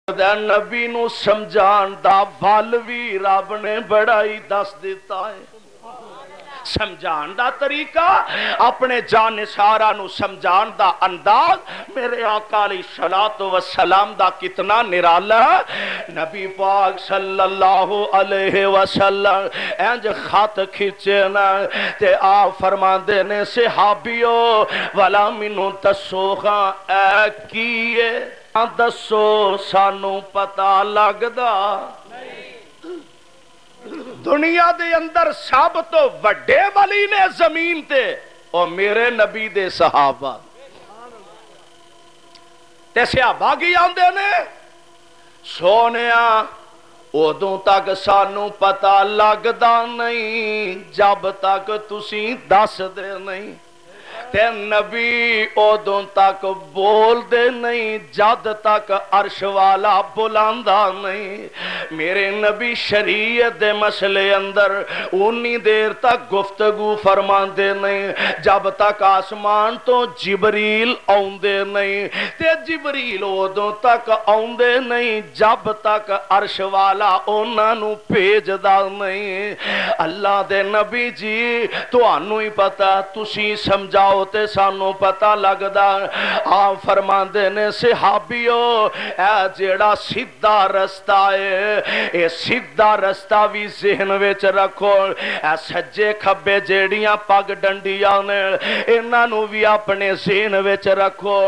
نبی نو سمجھان دا ول بھی رب نے بڑا ہی دس دیتا ہے. سمجھان دا طریقہ اپنے جانثارا نو سمجھان دا انداز میرے آقا علیہ الصلوۃ والسلام دا کتنا نرالا. نبی پاک صلی اللہ علیہ وسلم انج خط کھچے نا تے آپ فرماندے نے صحابیو والا مینوں دسو ہاں اے کیے دسو سانو پتہ لگدا. دنیا دے اندر سب تو وڈے ولی نے زمین تے اور میرے نبی دے صحابہ تے صحابہ کی آندے نے سونیا ادوں تک سانو پتہ لگدا نہیں جب تک تسی دس دے نہیں تے نبی ادوں تک بول دے نہیں جد تک عرش والا بلاندا نہیں. میرے نبی شریعت دے مسئلے اندر انی دیر تک گفتگو فرماندے نہیں جب تک آسمان تو جبریل آوندے نہیں تے جبریل ادوں تک آوندے نہیں جب تک عرش والا انہاں نو بھیجدا نہیں. اللہ دے نبی جی تانوں ہی پتہ تسی سمجھاؤ تے سانو پتہ لگدا. آپ فرماندے نے صحابیو اے جیڑا سیدھا رستہ ہے اے سیدھا رستہ بھی ذہن وچ رکھو. اے سجے کھبے جیڑیاں پگ ڈنڈیاں نے انہاں نو بھی اپنے ذہن وچ رکھو.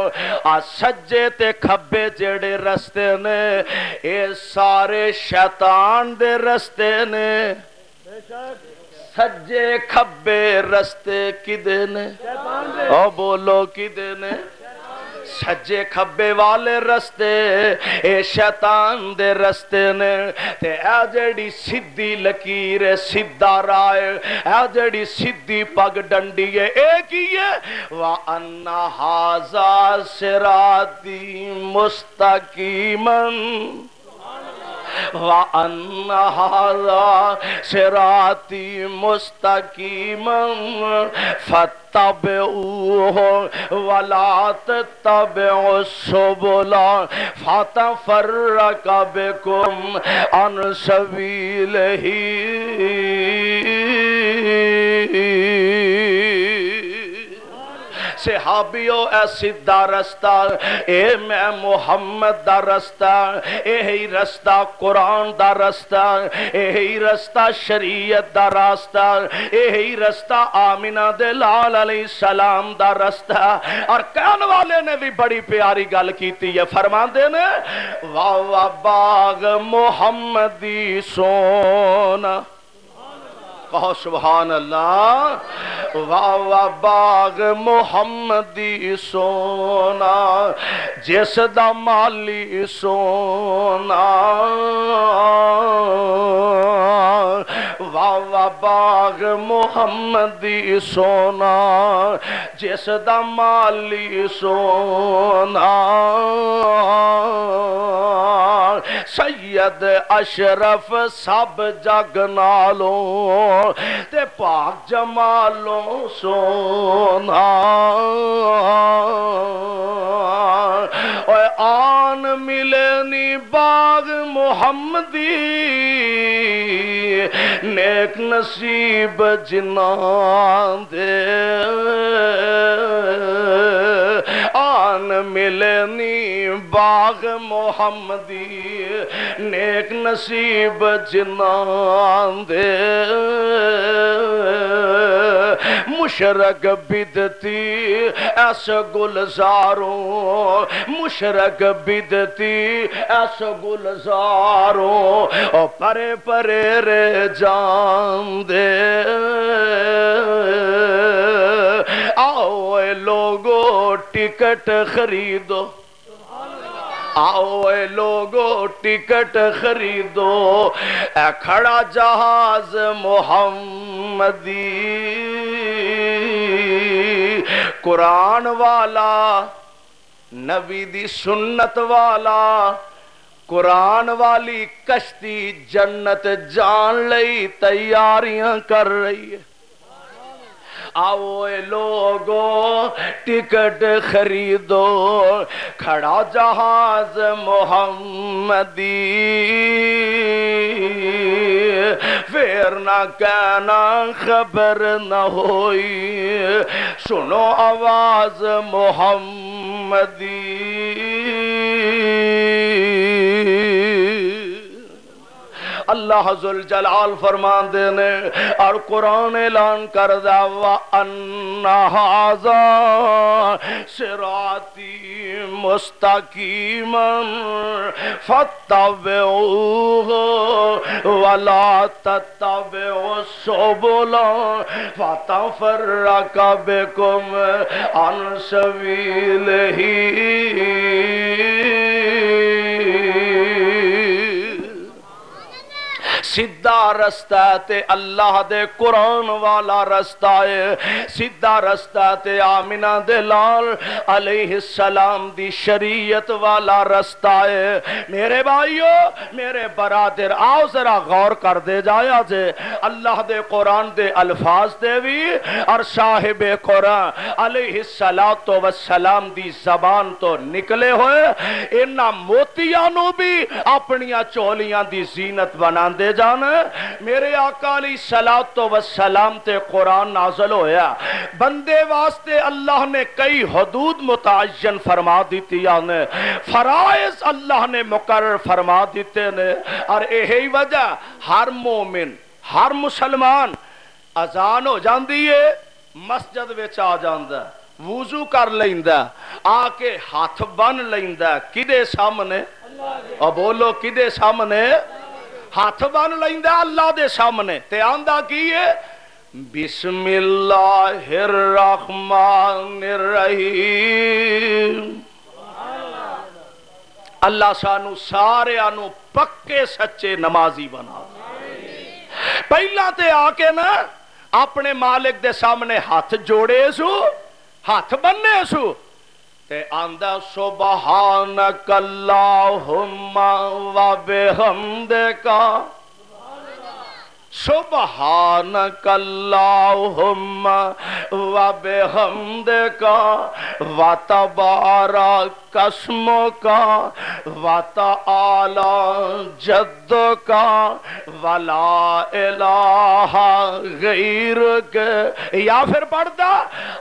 آ سجے تے کھبے جیڑے رستے نے اے سارے شیطان دے رستے نے. سجے کھبے رستے کدے نے او بولو کدے نے. سجے کھبے والے رستے اے شیطان دے رستے نے تے اے جڑی سیدھی لکیر ہے سیدھا راہ اے جڑی سیدھی پگ ڈنڈی ہے اے کی ہے وَأَنَّ هَذَا صِرَاطِي مُسْتَقِيمًا وَأَنَّ هَذَا صِرَاطِي مُسْتَقِيمًا فَاتَّبِعُوهُ وَلَا تَتَّبِعُوا السُّبُلَ فَتَفَرَّقَ بِكُمْ عَنْ سَبِيلِهِ. صحابیو اے سیدھا رستہ اے میں محمد دا رستہ اے ہی رستہ قرآن دا رستہ اے ہی رستہ شریعت دا راستہ اے ہی رستہ آمینہ دے لال علیہ السلام دا رستہ. اور کہن والے نے بھی بڑی پیاری گل کیتی ہے فرماندے نے واہ باغ محمدی سونا کہو سبحان اللہ. واہ باغ محمدی سونا جس دا مالی سونا. واہ باغ محمدی سونا جس دا مالی سونا. سید اشرف سب جگ نالوں تے پاک جمالوں سونا. اوے آن ملے نی باغ محمدی نیک نصیب جنان دے. آن ملے نی باغ محمدی نیک نصیب جنان دے. مشرق بدتی ایس گلزاروں مشرق بدتی ایس گلزاروں او پرے پرے رے جان دے. آؤ اے لوگو ٹکٹ خریدو آؤ اے لوگو ٹکٹ خریدو اے کھڑا جہاز محمدی. قرآن والا نبی دی سنت والا قرآن والی کشتی جنت جان لئی تیاریاں کر رہی ہے. آؤ اے لوگو ٹکٹ خریدو کھڑا جہاز محمدی پھر نہ کہنا خبر نہ ہوئی سنو آواز محمدی اللہ ذوالجلال فرمان دینے اور قرآن اعلان کردہ وَأَنَّ هَذَا صِرَاطِي مُسْتَقِيمًا فَاتَّبِعُوهُ وَلَا تَتَّبِعُوا السُّبُلَ فَتَفَرَّقَ بِكُمْ عَنْ سَبِيلِهِ سیدھا رستہ تے اللہ دے قرآن والا رستہ ہے سیدھا رستہ تے آمنہ دے لال علیہ السلام دی شریعت والا رستہ ہے میرے بھائیو میرے برادر آؤ ذرا غور کر دے جایا جے اللہ دے قرآن دے الفاظ دے بھی اور صاحب قرآن علیہ السلام دی زبان تو نکلے ہوئے انہا موتیانو بھی اپنیاں چولیاں دی زینت بنان دے جانا میرے آقا علیہ السلام تے قرآن نازل ہویا بندے واسطے اللہ نے کئی حدود متعین فرما دیتی آنے فرائض اللہ نے مقرر فرما دیتے نے اور یہی وجہ ہر مومن ہر مسلمان اذان ہو جاندی ہے مسجد وچ آ جاندا وضو کر لیندا آ کے ہاتھ بن لیندا کدے سامنے اور بولو کدے سامنے ہاتھ بن لیندا اللہ دے سامنے تے آندا کی ہے بسم اللہ الرحمن الرحیم اللہ سانو سارے آنو پکے سچے نمازی بنا پہلا تے آکے نا اپنے مالک دے سامنے ہاتھ جوڑے سو ہاتھ بننے سو تے آندہ سبحانک اللہم و بحمدکا سبحانک اللہم و بحمدکا و تبارک اسمکا و تعالی جدکا و لا الہ غیرک یا پھر پڑھتا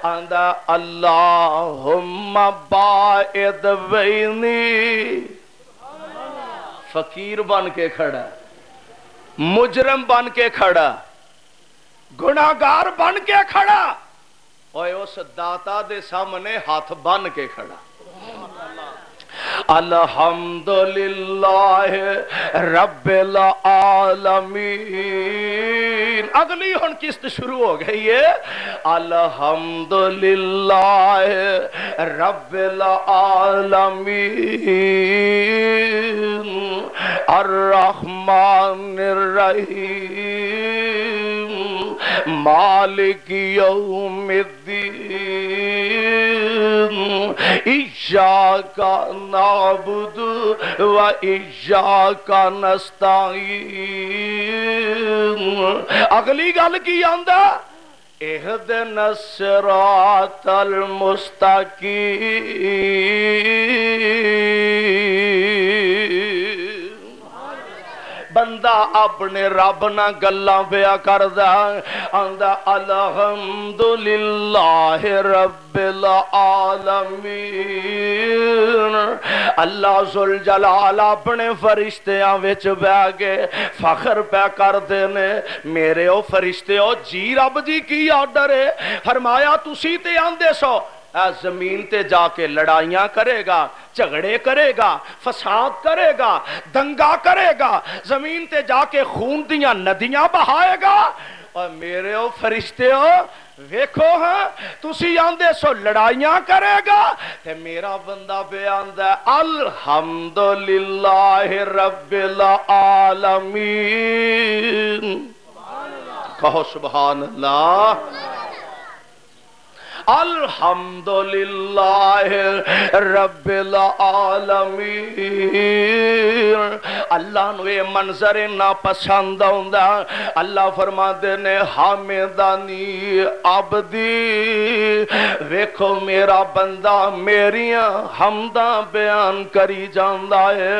آندہ اللہم باعد بینی فقیر بن کے کھڑا مجرم بن کے کھڑا گناہگار بن کے کھڑا اور اس داتا دے سامنے ہاتھ بن کے کھڑا الحمدللہ رب العالمین اگلی ہن قسط شروع ہو گئی ہے الحمدللہ رب العالمین الرحمن الرحیم مالک یوم الدین ایاک نعبد و ایاک نستعین اگلی گل کی آندا اہدنا الصراط المستقیم بندہ اپنے رب نہ گلاں پیا کردا آندا الحمدللہ رب العالمین اللہ ذوالجلال اپنے فرشتیاں وچ بیٹھ کے فخر پہ کر دینے میرے او فرشتے او جی رب جی کی آرڈر ہے فرمایا تسی تے آندے سو زمین تے جا کے لڑائیاں کرے گا جھگڑے کرے گا فساد کرے گا دنگا کرے گا زمین تے جا کے خون دیاں ندیاں بہائے گا اور میرے او فرشتے ہو ویکھو ہاں تسی آندے سو لڑائیاں کرے گا تے میرا بندہ پہ آندہ الحمدللہ رب العالمین کہو سبحان اللہ الحمدللہ رب العالمین۔ اللہ نو یہ منظر نہ پسند آندا، اللہ فرما دے نے حامدانی عبدی، ویکھو میرا بندہ میریاں حمداں بیان کری جاندا ہے۔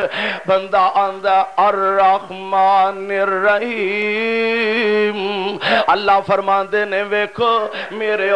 بندہ آندا الرحمن الرحیم، اللہ فرما دے نے ویکھو میرے